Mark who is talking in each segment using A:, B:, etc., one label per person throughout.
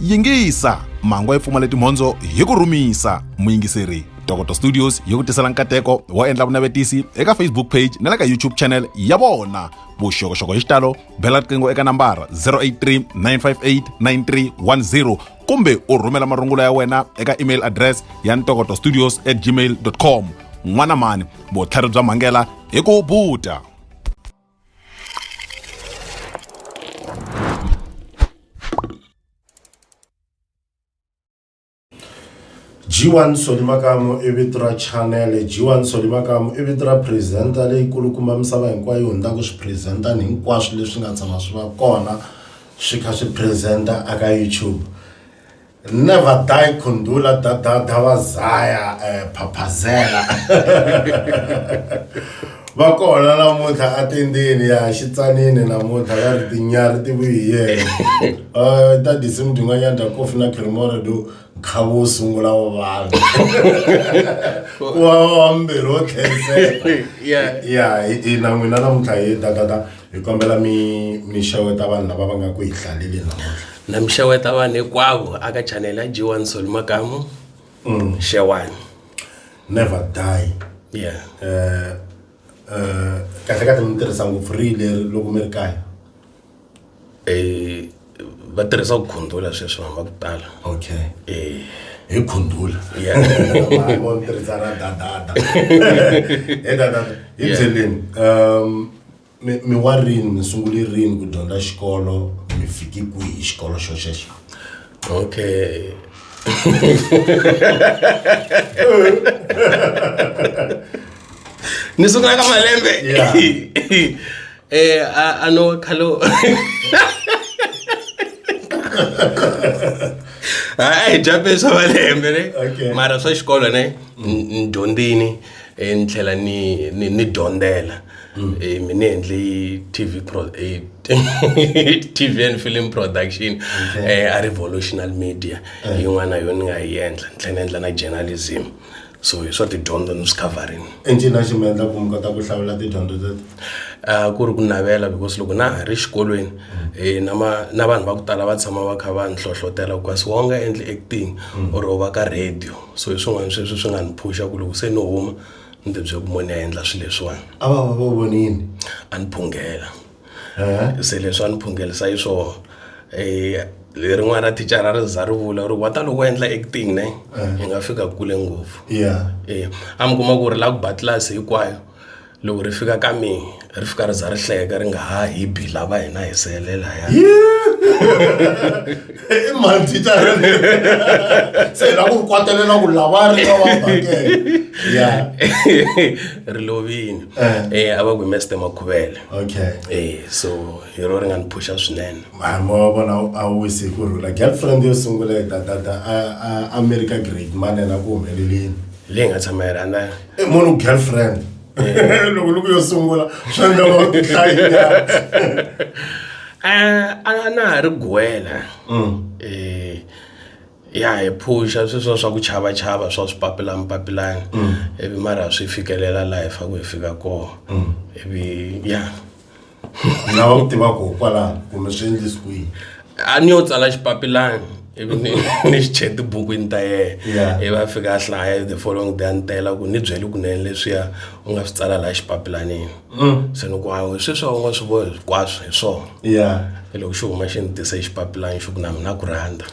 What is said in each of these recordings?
A: yingisa mangwa yi pfumala timhondzo hi ku rhumisa. Muyingiseri Tokoto Studios yi ku tisela nkateko wo endla vunavetisi eka Facebook page na le ka YouTube channel ya vona. Vuxokoxoko hi xitalo bela riqingho eka nambara 083 958 9310 kumbe u rhumela marungulo ya wena eka email address ya ntokotostudios@gmail.com. N'wana mani vutlhari bya mhangela hi ku buta.
B: G1 Solimakamo Evitra channel G1 Solimakamo Evitra presenter leyi kulukumba misava hinkwayo hundaku swi presenter hinkwaswo leswi nga tshama swi va kona swi kha swi presenter aka YouTube. Never die Kundula Davazaya Papazela va kona namuntlha atendeni ya xitsanini namuntlha ya ri tinyari ti vuye ta disimu tin'wanyana ta kofi na creamore do khavo sungula wa vanhu wa mbirhi wo tlhelsela ya ina n'wina namuntlha hi tatata hi kombela mi xeweta vanhu lava va nga ku hi hlaleli namuntlha.
C: Na mi xeweta vanhu hinkwavo aka channel ya G1 Solimakamo xewani.
B: Never die. Kahle mi tirhisa ngopfu rile loko mi ri kaya.
C: Va tirhisa ku khundula sweswi vanhu va ku tala.
B: Okay. Hi khundula. Mo tirhisa ra dadada. Dadada. Hi byeleni mi wa rini mi sungule rini ku dyondza xikolo mi fiki kwihi xikolo xo xexo?
C: Okay. Ni sungula ka malembe. I know khalo. Ai jape swa malembe ne. Mara swa xikolo ne ndyondzini ntlhela ni dyondzela. Mine endli TV and film production a Revolutional Media yin'wana yona nga yi endla ntlhela endla na journalism. So hi swa tidyondzo ni swi covering.
B: Encina ximendla ku mi kota ku hlawula tidyondzo tete?
C: Ku ri ku navela because loko na ha ri xikolweni na vanhu va ku tala va tshama va kha va ni hlohlotela ku kasi wa nga endli acting or u va ka radio. So hi swin'wana sweswi swi nga ni phusha ku loko se ni huma ni tibye ku moni ya endla swilo leswiwani.
B: A va vonini?
C: A ni phungela. Se leswi a ni phungelisa hi swona rin'wana ra thicara ri za ri vula ri wata loko endla acting ne hi nga fika kule ngopfu. A mi kuma ku ri la ku ba class hinkwayo loko ri fika ka mi ri fika ri za ri hleka ri nga ha hi bi lava hina hi selela ya
B: i mani thicara se la ku kwatelela ku lava ri va bakela
C: ri lovini a va ku Mr Makhuvele.
B: Okay.
C: So hi ro ri nga ni phusha swinene.
B: Mo vona a wisi ku ri la girlfriend yo sungula a America grade mane na ku humelelini
C: leyi nga tshama yi rhandza
B: munhu girlfriend loko yo sungula swa nga va ku hlayela
C: a na ha ri gwela ya hi phusha sweswo swa ku chava swa swipapilani ivi mara swi fikelela life a ku hi fika kona ivi
B: na va ku tiva ku kwala kumbe swi endlisi kwihi
C: a ni yo tsala xipapilani ivi ni xi cheti bukwini ta yena ivi a fika a hlaya the following day a ni tela ku ni byeli kunene leswiya u nga swi tsala laha xipapilanini se ni ku hawu sweswo u nga swi vohi hinkwaswo hi swona loko xi huma xi ni tise xipapilani xi ku na mina ku rhandza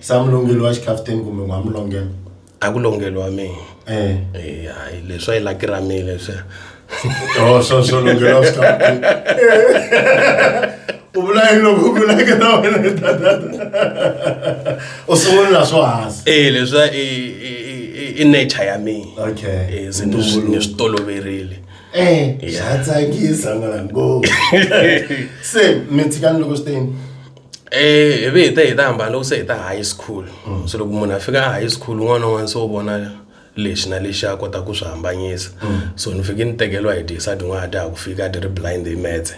B: sa mulongelo wa xikhafteni kumbe n'wa mulongelo
C: a ku longeliwa mina hayi leswi a yi laki ra mina leswiya
B: swo longela wa xikhafteni u vula yini loko ku lake na wena tatata u sungula swo hansi
C: leswiya i nature ya mina se ni swi toloverile
B: swa tsakisa ngopfu se mi tshikani loko swi teni
C: hi ta hambana loko se hi ta high school so loko munhu a fika high school n'wana wun'wana se u vona lexi na lexi a kota ku swi hambanyisa so ni fike ni tekeliwa hi decide n'wana ta ku fika ti ri blind hi metse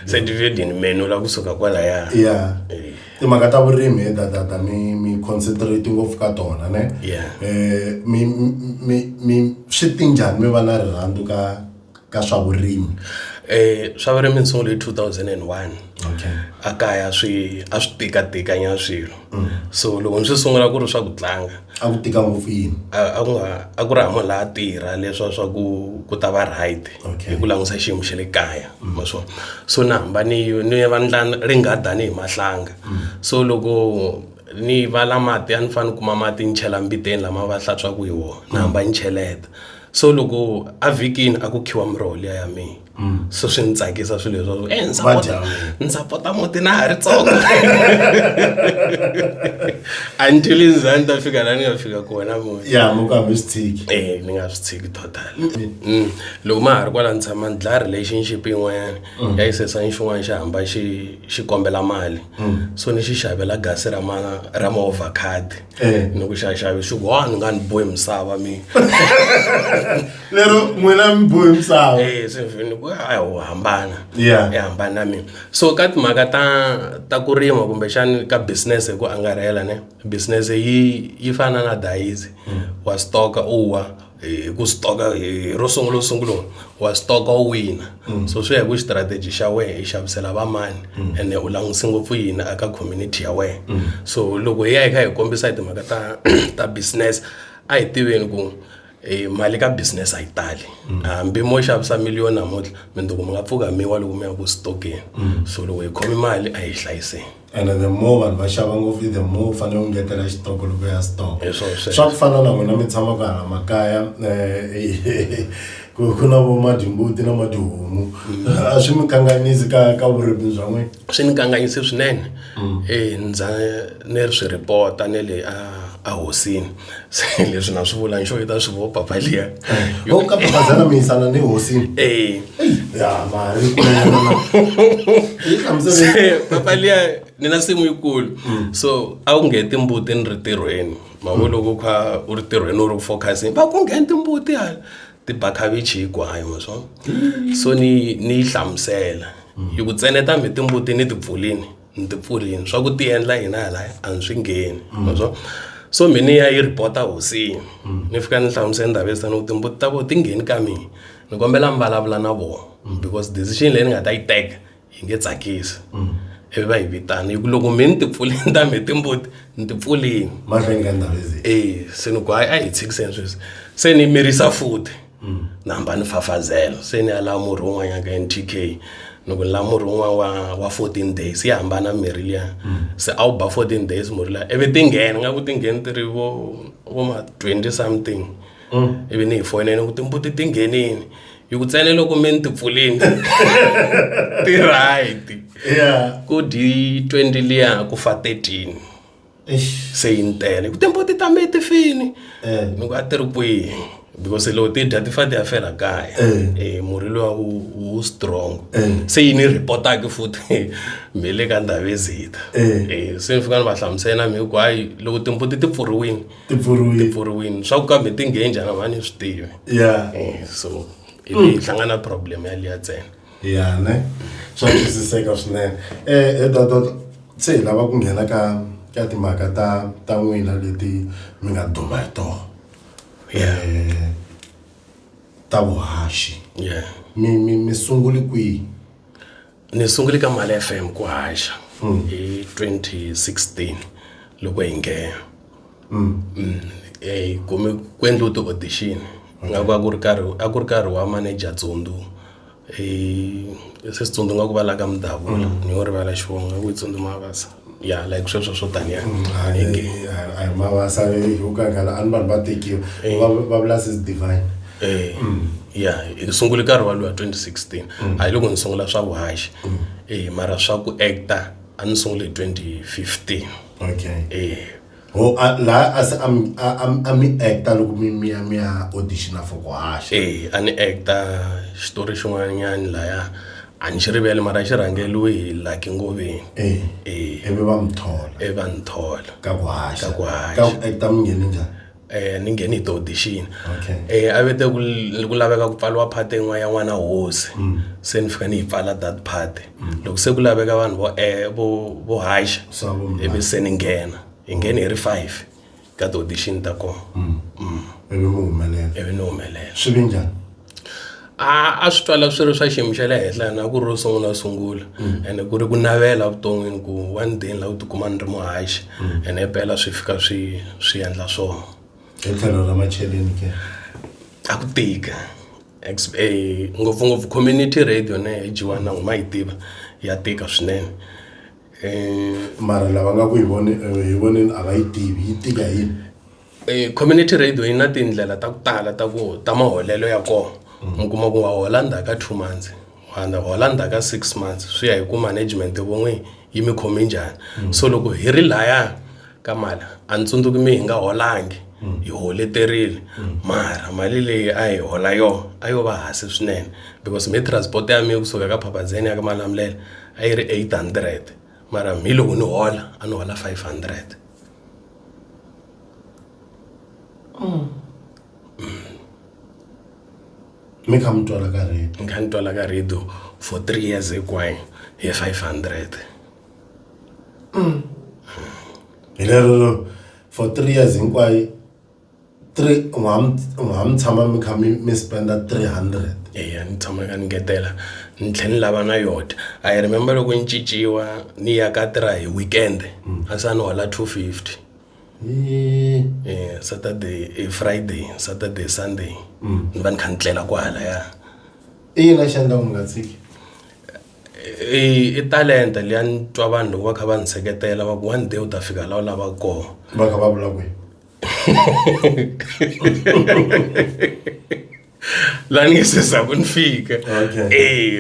C: se dividend menu la kusuka kwalaya
B: timhaka ta vurimi tatata mi concentrate ngopfu ka tona ne mi swi tinjhani mi va na rirhandzu ka swa vurimi
C: Swa vurimi ni sungule hi 2001.
B: Okay.
C: Akaya a swi tika swilo. So loko ni swi sungula ku ri swa ku tlanga.
B: A ku tika ngopfu yini?
C: A ku ri hamo la tirha leswa swa ku ta va right. Hi ku langusa xiyimo xa le kaya. Maswona. So na hamba ni va ndla ringadani hi mahlanga. So loko ni vala mati a ni fane kuma mati ni chela mbiteni lama va hlantswaku hi wona. Na hamba ni cheleta. So loko a vikini a ku khiwa miroho liya ya mina. So swi ni tsakisa swilo leswo ni sapota muti na ha ri tsongo until ndzani ta fika la ni nga fika kona muti
B: mo ka mi swi tshiki
C: ni nga swi tshiki total loko ma ha ri kwala ni tshama ni dlaya relationship yin'wanyana ya yi sesani xin'wana xa hamba xi kombela mali so ni xi xavela gasi ra movha card ni ku xaxavi xi ku ni nga ni bohi misava mina
B: lero n'wina mi bohi misava
C: hambana hambana na mina so ka timhaka ta ku rima kumbexani ka business hi ku angarhela ne business yi fana na dayizi wa stoka uwa ku stoka ro sungula wa stoka u wina so swi ya ku strategy xa wena i xavisela va mani ene u languse ngopfu yini aka community ya wena so loko hi ya hi kha hi kombisa hi timhaka ta business a hi tiveni ku mali ka business a yi tali hambi mo xavisa miliyoni namuntlha mindzuku mi nga pfuka miwa loko mi ya ku stokeni so loko hi khomi mali a hi hlayiseni
B: and the more vanhu va xava ngopfu the more fanele u ngetela xitoko loko ya stock swa ku fana na n'wina mi tshamaka hala makaya ku na vo madimbuti na matihomu a swi mi kanganyisi ka vurimi bya n'wina
C: swi ni kanganyisi swinene ndza ni ri swi ripota ne le a hosini se leswi na swi vula nxo yi ta swi vo papa liya
B: ka papazana mi yisana ni hosini ya mari
C: papa liya ni na simu yikulu so a ku nghena timbuti ni ri tirhweni mavo loko u kha u ri tirhweni u ri focusing va ku nghena timbuti hala ti ba khavichi hinkwayo maswo so ni yi hlamusela yi ku tseneta mi timbuti ni ti pfulini swa ku ti endla hina hala a ni swi ngheni maswo so mina ya yi report hosini ni fika ni hlamusela ndavesa ni ku timbuti ta vo ti ngheni ka mina ni kombela mbalavula na vona because decision leyi ni nga ta yi teka yi nge tsakisi ivi va hi vitana hi ku loko mina ni ti pfulini ta mi timbuti ni ti pfulini
B: mahlweni ka ndavezi
C: se ni ku a hi tshikiseni sweswi se ni mirisa futhi na hamba ni fafazela se ni ya lava murhi wun'wanyana ka NTK ni ku ni lava murhi wun'wana wa 14 days yi hambana mirhi liya se a wu ba 14 days murhi liya ivi ti nghena nga ku ti ngheni ti ri vo ma 20 something ivi ni hi fonela ku timbuti ti nghenini yi ku tsene loko mi ni ti pfulini ti right ku di 20 liya ku fa 13 se yi ni tele ku timbuti ta me ti fini ni ku a ti ri kwihi because loko ti dya ti fa ti ya fela kaya murhi lowa wu strong se yi ni report-aki futhi mi le ka ndavezita se ni fika ni va hlamusela mi ku hayi loko timbuti ti pfuriwini swa ku kambe ti ngheni njhani va ni swi tivi so ivi hi hlangana problem ya liya ntsena
B: ne swa twisiseka swinene se hi lava ku nghena ka timhaka ta n'wina leti mi nga duma hi tona ta vuhaxi mi sunguli kwihi
C: ni sungule ka Mali FM ku haxa hi 2016 loko hi nghena kume ku endliwe ti-audition nga ku a ku ri karhi wa manager Tsondu se Tsondu nga ku va la ka Mdavula ni ngo rivala xivongo ku Tsondu Mavasa like sweswo swo taniya
B: ai Mavasa yu ka ngala an vanhu va tekiwa va vula sis divine
C: hi sungule nkarhi walowa 2016 hayi loko ni sungula swa vuhaxi mara swa ku actor a ni sungule hi 2015
B: la a mi actor loko mi ya audition for ku haxa
C: a ni actor xitori xin'wanyana laya a ni xi rivele mara xi rhangeliwe hi Lucky Ngoveni
B: ivi va mi thola
C: va ni thola
B: ka ku haxa ka ku actor mi ngheni njhani
C: ni ngheni hi ti-audition a vete ku laveka ku pfaliwa part yin'wana ya n'wana hosi se ni fika ni yi pfala that part loko se ku laveka vanhu vo haxa ivi se ni nghena hi ngheni hi ri 5 ka ti-audition ta kona
B: ivi mi humelela
C: ivi ni humelela
B: swi vi njhani
C: a swi twala swi ri swa xiyimo xa le henhla na ku ri ro sungula ene ku ri ku navela vuton'wini ku one day la u tikuma ni ri muhaxi ene himpela swi fika swi endla swona
B: hi tlhelo ra macheleni ke
C: a ku tika ngopfungopfu community radio ne hi G1 na ma yi tiva ya tika swinene
B: mara lava nga ku hi voneni a va yi tivi yi tika yini
C: community radio yi na tindlela ta ku tala ta maholelo ya kona mi kuma ku wa hola ndzhaku ka 2 months wanda hola ndzhaku ka 6 months swi ya hi ku management von'we yi mi khomi njhani so loko hi ri laya ka mali a ni tsundzuki mi hi nga holangi hi holeterile mara mali leyi a hi hola yo a yo va hansi swinene because mi transport ya mi kusuka ka Phapazeni ya ka Malamulele a yi ri 800 mara mi loko ni hola a ni hola 500
B: mi kha mi twala ka radio
C: ni kha ni twala ka radio for 3 years hinkwayo hi 500
B: hi lero for 3 years hinkwayo 3 mi tshama mi kha mi spenda 300
C: ni tshama ka ni ngetela ni tlhela ni lava na yona I remember loko ni ciciwa ni ya ka tirha hi weekend a sa ni hola 250 Saturday Friday Saturday Sunday ni va ni kha ni tlela kwala ya
B: ina xandla ku nga tshiki
C: i talenta liya ni twa vanhu loko va kha va ni seketela va ku one day u ta fika la u lava kona
B: va kha va vula ku
C: la ni se sa ku ni fika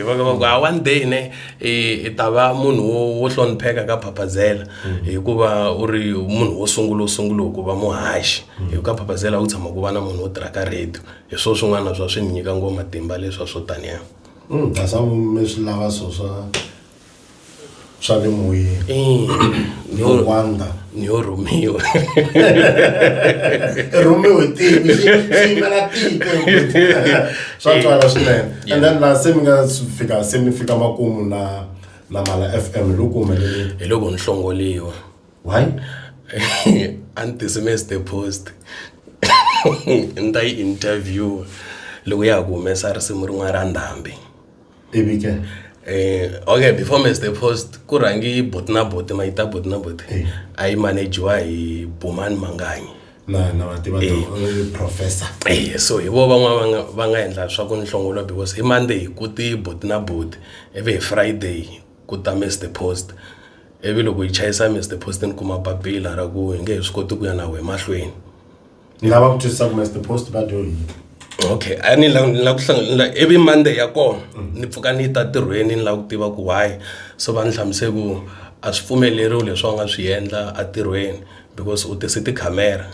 C: va ka one day ne i ta va munhu wo hlonipheka ka Phapazela hikuva u ri munhu wo sungula ku va muhaxi hi ka Phapazela u tshama ku va na munhu wo tirha ka radio hi swo swin'wana swa swi nyika ngoma matimba leswa swo taniya
B: dasa mi swi lava swa le moyeni yo wanda
C: ni yo Romeo
B: Romeo tivi ximela tiko swa twala swinene and then la se mi nga fika makumu na Mala FM loko humelele
C: hi loko ni hlongoliwa
B: why
C: anti-semester post nta yi interview loko ya ku humesa risimu rin'wana ra Ndhambi
B: evike
C: okay before Mr Post ku rangi Botna Bot maita Botna Bot ai managewa hi Bomani Manganyi
B: na vativa professor
C: so hi vo van'wana va nga endla swa ku ni hlongolwa because hi Monday ku ti Botna Bot hi Friday ku ta Mr Post loko hi chayisa Mr Post ni kuma papila ra ku hi nge swi koti ku ya na we mahlweni
B: ni lava ku twisisa ku Mr Post va do
C: okay ani la ku hlangana every Monday ya kona ni pfuka ni ta tirhweni ni la ku tiva ku why so va ni hlamusela ku a swi pfumeleriwi leswi nga swi endla a tirhweni because u tise ti camera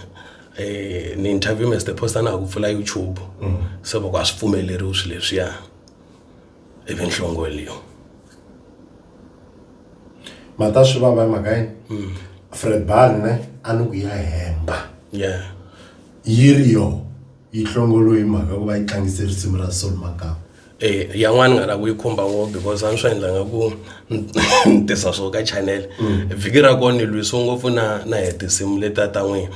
C: ni interview Mr Post na ku pfula YouTube so va ku a swi pfumeleriwi swi leswiya even hlongoliwa
B: mata swi va magayi Fred Bal ne anu ku ya hemba yiriyo yi hlongolo hi mhaka ku va yi tlangise risimu ra Soul Makama
C: yan'wana nga ra ku yi khumba ngo because a ni swi endla nga ku tisa swo ka channel vhiki ra kona ni lwisi ngopfu na hi tinsimu leta ta n'wina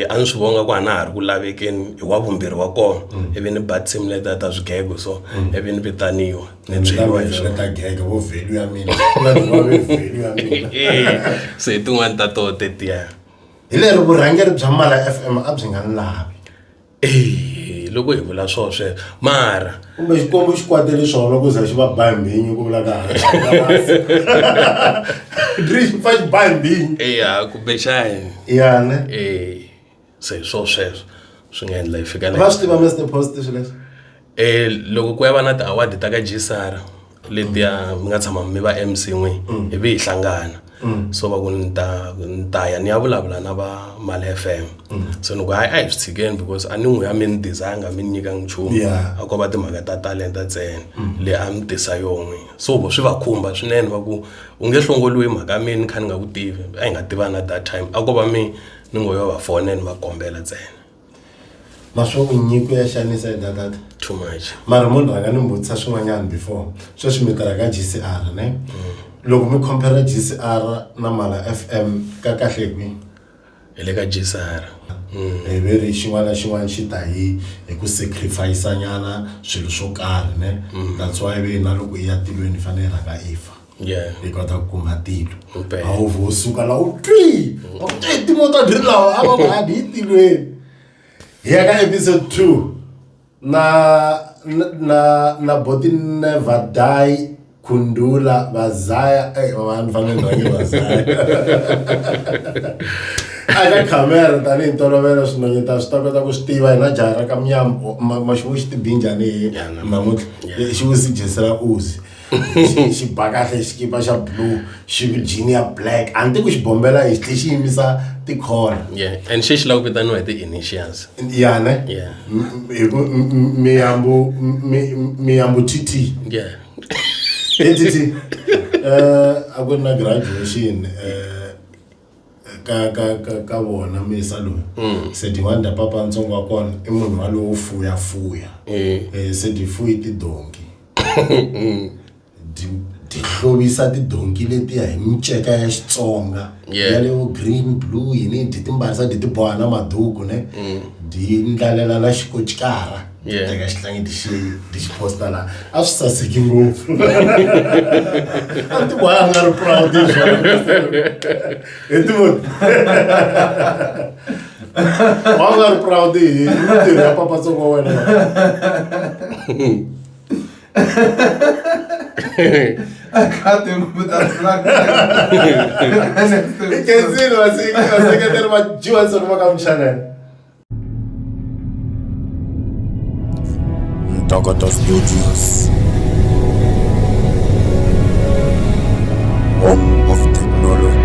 C: a ni swi vonga ku a na ha ri ku lavekeni hi wa vumbirhi wa kona ivi ni ba tinsimu leta ta swigego so ivi ni vitaniwa ni byeriwa hi swona
B: ta gega vo value ya mina na va value ya mina
C: se tin'wana ta toho tetiya
B: hi lero vurhangeri bya Mala FM a byi nga ni lavi
C: loko hi vula swoswe mara
B: kumbe xikombo xi kwatele swona ku za xi va bambinyi ku vula ka Drish fight bambinyi
C: kumbe xani
B: yana
C: se swoswe swi nga endla hi fika
B: va swi tiva Mr Post swileswi
C: loko ku ya va na ti-award ta ka Gisara letiya mi nga tshama mi va MC n'we ivi hi hlangana so va ku ni ta ya ni ya vulavula na va Mala FM so ni ku hayi a hi swi tshikeni because a ni n'wi ya mi ni dizanga mi ni nyika nchumu a ko va timhaka ta talenta ntsena leyi a mi tisa yon'we so swi va khumba swinene va ku u nge hlongoliwi mhaka mi ni kha ni nga ku tivi a hi nga tivana at that time a ko va mi ni ngo yo va foneni va kombela ntsena
B: maswo ku nyiko ya xanisa hi data
C: too much
B: mara munhu rhanga ni mbutisa swin'wanyana before sweswi mi tirha ka GCR ne loko mi compare GCR na Mala FM ka kahle kwini
C: hi le ka Jesara
B: veri xin'wana na xin'wana xi ta hi ku sacrifice nyana swilo swo karhi ne that's why ve na loko i ya tilweni fanele rhanga ifa hi kota ku kuma tilo a wu vusuka la u twi timoto dri lawa a va va hi tilweni hi ya ka episode 2 na boti never die Kundula Bazaya vanhu fanele ngi Bazaya aka camera tani ntolovelo swinonyeta swi ta kota ku swi tiva hina jara ka mnyambo maxin'we xi tibinjani namuntlha xi wu suggestela uzi xi bakahle xikipa xa blue xi jean ya black anti ku xi bombela hi xi xi yimisa tikhola
C: and xi lava ku vitaniwa hi ti-initials
B: ne miyambo TT TT a ku na graduation ka vona misa loyi se di wanda papa ntsongo wa kona I munhu wa lowo fuya se di fuyi tidonki di hlovisa tidonki leti hi miceka ya Xitsonga ya lewo green blue yini di timbarisa di tiboha na maduku ne di ndlalela na xikochikara teka xihlangi di xi posta la a swi saseki ngopfu a ti boha nga ri proud hi Timothy wa nga ri proud hi ntirho ya papa ntsongo wa wena
D: I can't remember that flag.
B: You can see it, I was about G1 Solimakamu channel. Ntokoto Studios. Home of technology.